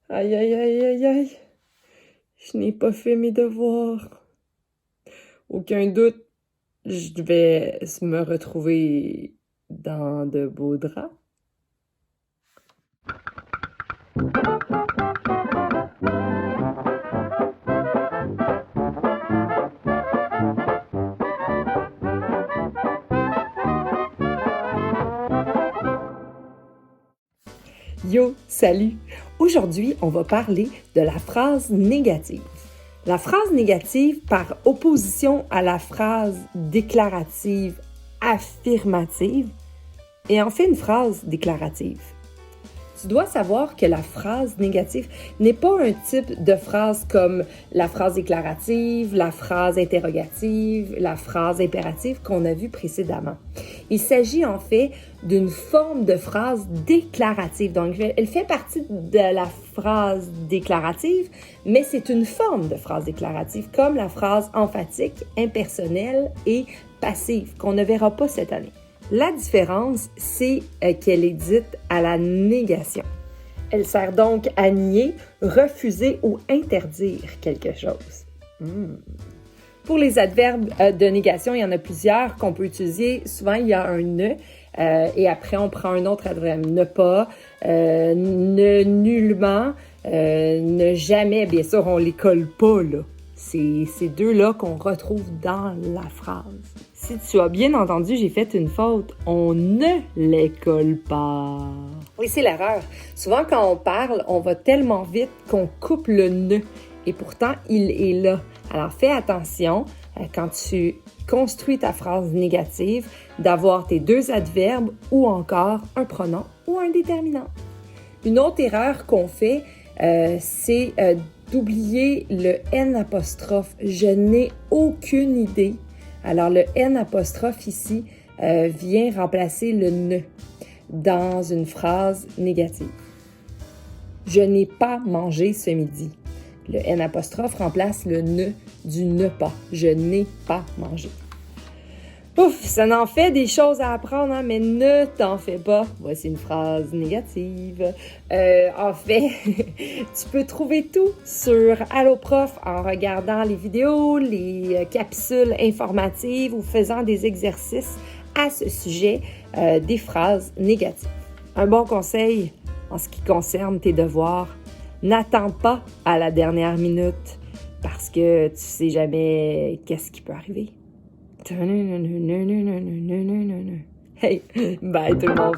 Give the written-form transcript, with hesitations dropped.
Aïe, aïe, aïe, aïe, aïe. Je n'ai pas fait mes devoirs. Aucun doute, je vais me retrouver dans de beaux draps. Yo, salut! Aujourd'hui, on va parler de la phrase négative. La phrase négative par opposition à la phrase déclarative affirmative est en fait une phrase déclarative. Tu dois savoir que la phrase négative n'est pas un type de phrase comme la phrase déclarative, la phrase interrogative, la phrase impérative qu'on a vu précédemment. Il s'agit en fait d'une forme de phrase déclarative. Donc, elle fait partie de la phrase déclarative, mais c'est une forme de phrase déclarative, comme la phrase emphatique, impersonnelle et passive, qu'on ne verra pas cette année. La différence, c'est qu'elle est dite à la négation. Elle sert donc à nier, refuser ou interdire quelque chose. Pour les adverbes de négation, il y en a plusieurs qu'on peut utiliser. Souvent, il y a un « ne » et après, on prend un autre adverbe. Ne pas, ne nullement, ne jamais. Bien sûr, on les colle pas, là. C'est ces deux-là qu'on retrouve dans la phrase. Si tu as bien entendu, j'ai fait une faute. On ne les colle pas. Oui, c'est l'erreur. Souvent, quand on parle, on va tellement vite qu'on coupe le « ne ». Et pourtant, il est là. Alors, fais attention quand tu construis ta phrase négative d'avoir tes deux adverbes ou encore un pronom ou un déterminant. Une autre erreur qu'on fait, c'est d'oublier le N apostrophe. Je n'ai aucune idée. Alors, le N apostrophe ici vient remplacer le ne dans une phrase négative. Je n'ai pas mangé ce midi. Le N apostrophe remplace le ne du ne pas. Je n'ai pas mangé. Ouf, ça en fait des choses à apprendre, hein, mais ne t'en fais pas. Voici une phrase négative. En fait, tu peux trouver tout sur Alloprof en regardant les vidéos, les capsules informatives ou faisant des exercices à ce sujet des phrases négatives. Un bon conseil en ce qui concerne tes devoirs, n'attends pas à la dernière minute parce que tu sais jamais qu'est-ce qui peut arriver. Hey, bye tout le monde!